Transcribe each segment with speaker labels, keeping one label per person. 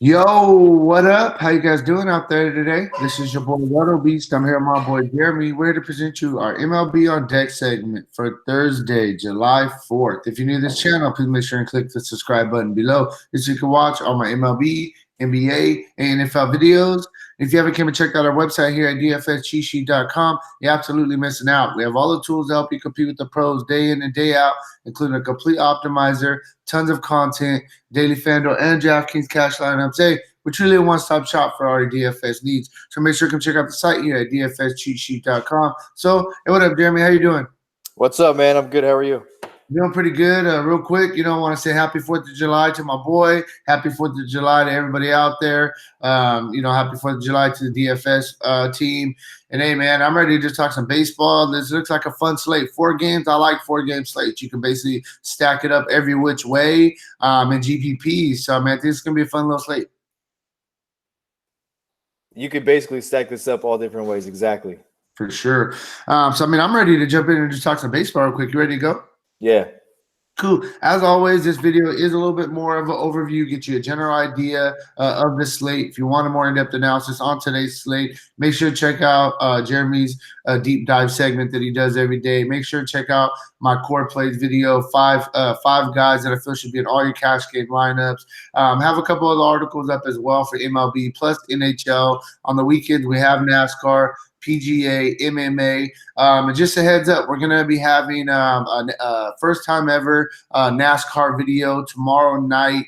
Speaker 1: Yo, what up? How you guys doing out there today? This is your boy Waddle Beast. I'm here with my boy Jeremy. We're here to present you our MLB on Deck segment for Thursday, July 4th. If you're new to this channel, please make sure and click the subscribe button below so you can watch all my MLB, NBA, and NFL videos. If you haven't came and checked out our website here at dfscheatsheet.com, you're absolutely missing out. We have all the tools to help you compete with the pros day in and day out, including a complete optimizer, tons of content, daily FanDuel, and DraftKings cash lineups. Hey, we're truly a one-stop shop for all your DFS needs. So make sure you come check out the site here at dfscheatsheet.com. So, hey, what up, Jeremy? How you doing?
Speaker 2: What's up, man? I'm good. How are you?
Speaker 1: Doing pretty good. Real quick, I want to say happy 4th of July to my boy. Happy 4th of July to everybody out there. Happy 4th of July to the DFS team. And hey, man, I'm ready to just talk some baseball. This looks like a fun slate. 4 games. I like 4-game slates. You can basically stack it up every which way in GPPs. So, man, I think it's going to be a fun little slate.
Speaker 2: You could basically stack this up all different ways. Exactly.
Speaker 1: For sure. I'm ready to jump in and just talk some baseball real quick. You ready to go?
Speaker 2: Yeah.
Speaker 1: Cool. As always, this video is a little bit more of an overview, get you a general idea of the slate. If you want a more in-depth analysis on today's slate, make sure to check out Jeremy's deep dive segment that he does every day. Make sure to check out my core plays video, five guys that I feel should be in all your cash game lineups. Have a couple of articles up as well for MLB plus NHL. On the weekends, we have NASCAR, PGA, MMA. And just a heads up, we're going to be having a first time ever NASCAR video tomorrow night,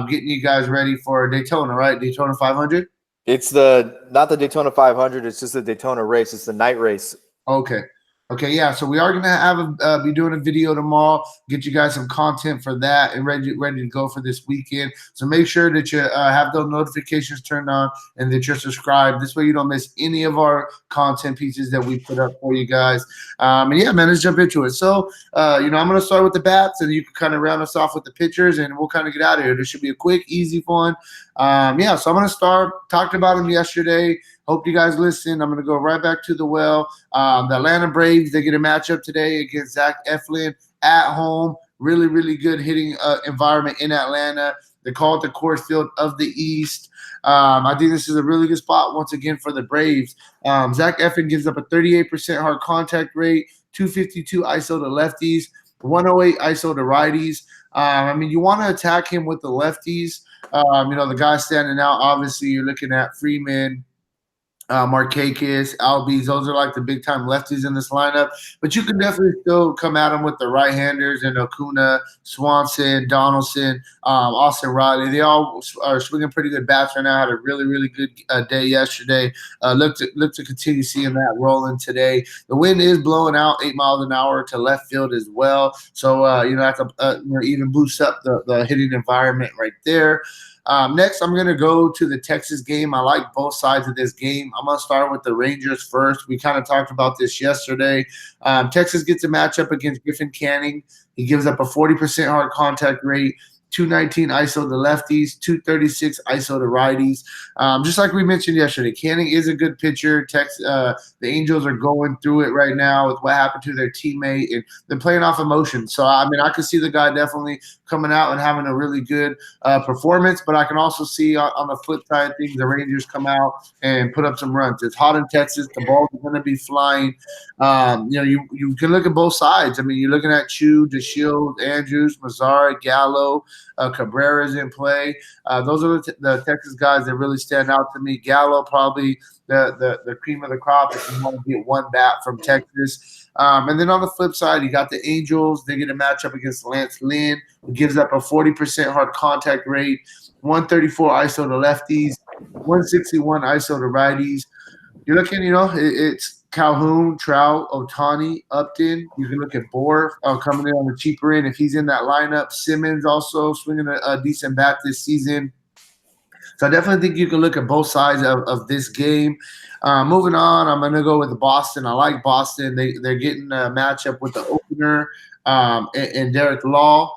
Speaker 1: getting you guys ready for Daytona, right? Daytona 500?
Speaker 2: It's not the Daytona 500. It's just the Daytona race. It's the night race.
Speaker 1: Okay. Okay, yeah. So we are gonna have be doing a video tomorrow. Get you guys some content for that and ready to go for this weekend. So make sure that you have those notifications turned on and that you're subscribed. This way you don't miss any of our content pieces that we put up for you guys. And yeah, man, let's jump into it. So I'm gonna start with the bats, and you can kind of round us off with the pitchers, and we'll kind of get out of here. This should be a quick, easy one. So I'm gonna start. Talked about them yesterday. Hope you guys listen. I'm going to go right back to the well. The Atlanta Braves, they get a matchup today against Zach Eflin at home. Really, really good hitting environment in Atlanta. They call it the Coors Field of the East. I think this is a really good spot once again for the Braves. Zach Eflin gives up a 38% hard contact rate, 252 ISO to lefties, 108 ISO to righties. You want to attack him with the lefties. The guy standing out, obviously, you're looking at Freeman, Markakis, Albies. Those are like the big time lefties in this lineup. But you can definitely still come at them with the right handers and Acuna, Swanson, Donaldson, Austin Riley. They all are swinging pretty good bats right now. Had a really, really good day yesterday. Look to continue seeing that rolling today. The wind is blowing out 8 miles an hour to left field as well. So that's even boost up the hitting environment right there. Next, I'm going to go to the Texas game. I like both sides of this game. I'm going to start with the Rangers first. We kind of talked about this yesterday. Texas gets a matchup against Griffin Canning. He gives up a 40% hard contact rate, 219 ISO to lefties, 236 ISO to righties. Just like we mentioned yesterday, Canning is a good pitcher. The Angels are going through it right now with what happened to their teammate, and they're playing off emotion. So, I could see the guy definitely coming out and having a really good performance, but I can also see on the flip side of things, the Rangers come out and put up some runs. It's hot in Texas. The balls are going to be flying. You can look at both sides. You're looking at Chu, DeShields, Andrews, Mazzara, Gallo, Cabrera's in play. Those are the Texas guys that really stand out to me. Gallo probably the cream of the crop if you want to get one bat from Texas. And then on the flip side, you got the Angels. They get a matchup against Lance Lynn, who gives up a 40% hard contact rate, 134 ISO to lefties, 161 ISO to righties. You're looking, it's Calhoun, Trout, Otani, Upton. You can look at Bohr coming in on the cheaper end if he's in that lineup. Simmons also swinging a decent bat this season. So I definitely think you can look at both sides of this game. Moving on, I'm going to go with Boston. I like Boston. They're getting a matchup with the opener and Derek Law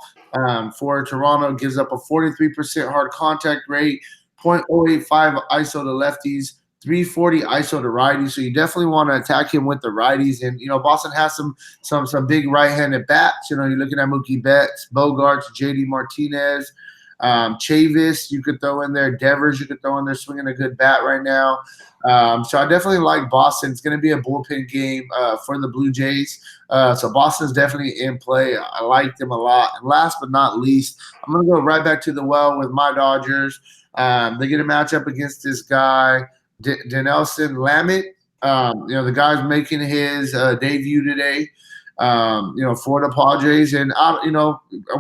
Speaker 1: for Toronto. Gives up a 43% hard contact rate, 0.085 ISO to lefties, 340 ISO to righties. So you definitely want to attack him with the righties. And, Boston has some big right-handed bats. You're looking at Mookie Betts, Bogarts, JD Martinez. Chavis, you could throw in there. Devers, you could throw in there, swinging a good bat right now. So I definitely like Boston. It's going to be a bullpen game for the Blue Jays. So Boston's definitely in play. I like them a lot. And last but not least, I'm going to go right back to the well with my Dodgers. They get a matchup against this guy, Dinelson Lamet. The guy's making his debut today. For the Padres, and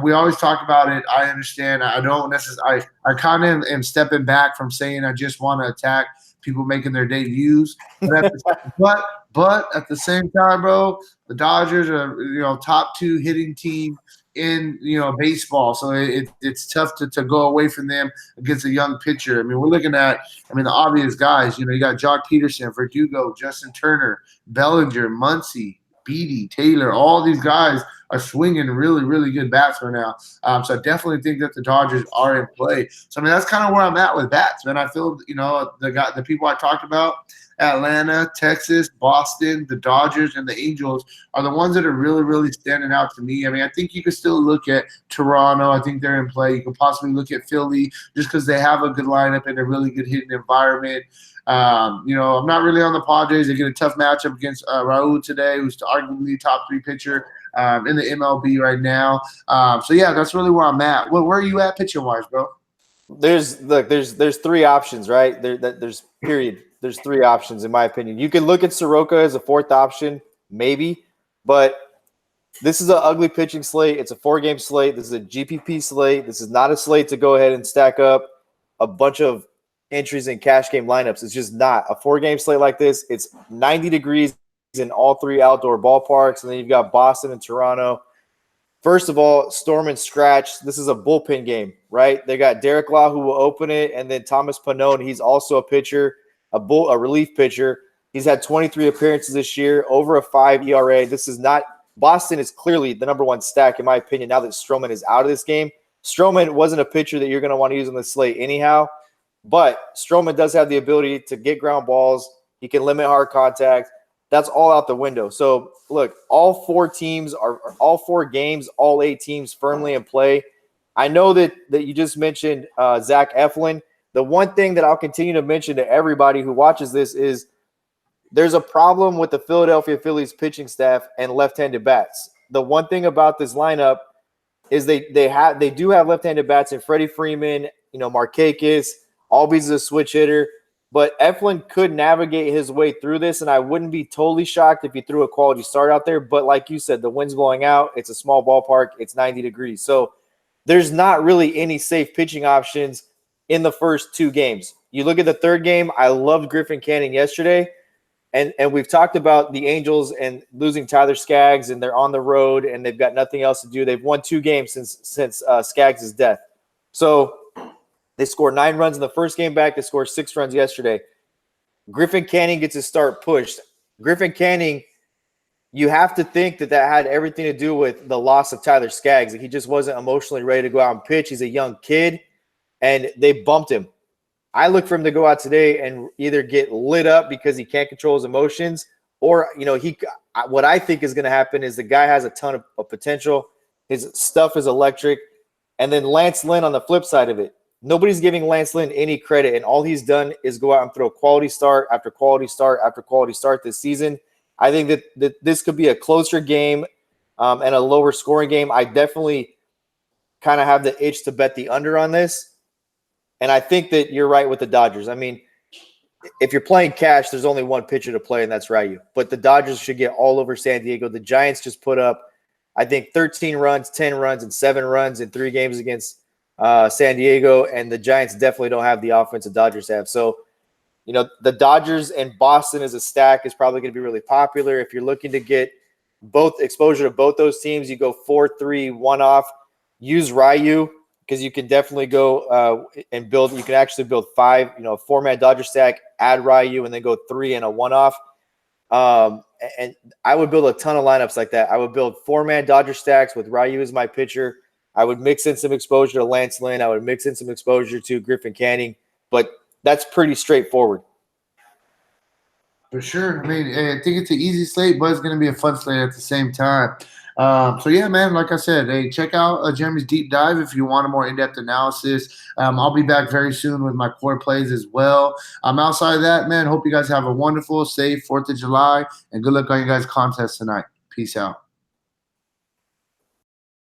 Speaker 1: we always talk about it. I understand. I don't necessarily. I kind of am stepping back from saying I just want to attack people making their debuts, but at the same time, bro, the Dodgers are top 2 hitting team in baseball, so it's tough to go away from them against a young pitcher. I mean, we're looking at the obvious guys. You got Jock Peterson, Verdugo, Justin Turner, Bellinger, Muncy, Beatty, Taylor, all these guys are swinging really, really good bats right now. So I definitely think that the Dodgers are in play. So that's kind of where I'm at with bats, man. I feel the people I talked about, Atlanta, Texas, Boston, the Dodgers, and the Angels are the ones that are really, really standing out to me. I mean, I think you could still look at Toronto. I think they're in play. You could possibly look at Philly just because they have a good lineup and a really good hitting environment. I'm not really on the Padres. They get a tough matchup against Raul today, who's arguably top 3 pitcher in the MLB right now. That's really where I'm at. Well, where are you at pitching wise, bro?
Speaker 2: There's 3 options, right? There's 3 options in my opinion. You can look at Soroka as a 4th option, maybe, but this is an ugly pitching slate. It's a 4-game slate. This is a GPP slate. This is not a slate to go ahead and stack up a bunch of entries in cash game lineups. It's just not a 4-game slate like this. It's 90 degrees in all 3 outdoor ballparks, and then you've got Boston and Toronto. First of all, storm and scratch. This is a bullpen game, right? They got Derek Law who will open it, and then Thomas Pannone. He's also a pitcher, a relief pitcher. He's had 23 appearances this year, over a 5 ERA. This is not – Boston is clearly the number 1 stack, in my opinion, now that Stroman is out of this game. Stroman wasn't a pitcher that you're going to want to use on the slate anyhow. But Stroman does have the ability to get ground balls. He can limit hard contact. That's all out the window. So, look, all 4 teams all 4 games, all 8 teams firmly in play. I know that you just mentioned Zach Eflin. The one thing that I'll continue to mention to everybody who watches this is there's a problem with the Philadelphia Phillies pitching staff and left-handed bats. The one thing about this lineup is they do have left-handed bats in Freddie Freeman, Markakis. Albies is a switch hitter, but Eflin could navigate his way through this, and I wouldn't be totally shocked if he threw a quality start out there. But like you said, the wind's blowing out. It's a small ballpark. It's 90 degrees. So there's not really any safe pitching options in the first 2 games. You look at the 3rd game, I loved Griffin Canning yesterday, and we've talked about the Angels and losing Tyler Skaggs, and they're on the road, and they've got nothing else to do. They've won 2 games since Skaggs' death. So they scored 9 runs in the first game back. They scored 6 runs yesterday. Griffin Canning gets his start pushed. Griffin Canning, you have to think that had everything to do with the loss of Tyler Skaggs. He just wasn't emotionally ready to go out and pitch. He's a young kid, and they bumped him. I look for him to go out today and either get lit up because he can't control his emotions, or what I think is going to happen is the guy has a ton of potential. His stuff is electric. And then Lance Lynn on the flip side of it. Nobody's giving Lance Lynn any credit, and all he's done is go out and throw quality start after quality start after quality start this season. I think that this could be a closer game and a lower scoring game. I definitely kind of have the itch to bet the under on this, and I think that you're right with the Dodgers. I mean, if you're playing cash, there's only 1 pitcher to play, and that's Ryu. But the Dodgers should get all over San Diego. The Giants just put up, I think, 13 runs, 10 runs, and 7 runs in 3 games against San Diego, and the Giants definitely don't have the offense the Dodgers have. So, the Dodgers and Boston as a stack is probably going to be really popular. If you're looking to get both exposure to both those teams, you go 4-3-1 off. Use Ryu because you can definitely go and build. You can actually build 5, a 4-man Dodger stack, add Ryu, and then go 3 and a 1 off. And I would build a ton of lineups like that. I would build 4-man Dodger stacks with Ryu as my pitcher. I would mix in some exposure to Lance Lynn. I would mix in some exposure to Griffin Canning, but that's pretty straightforward.
Speaker 1: For sure. I mean, I think it's an easy slate, but it's going to be a fun slate at the same time. So yeah, man, like I said, hey, check out Jeremy's deep dive if you want a more in-depth analysis. I'll be back very soon with my core plays as well. Outside of that, man, hope you guys have a wonderful, safe 4th of July, and good luck on you guys' contest tonight. Peace out.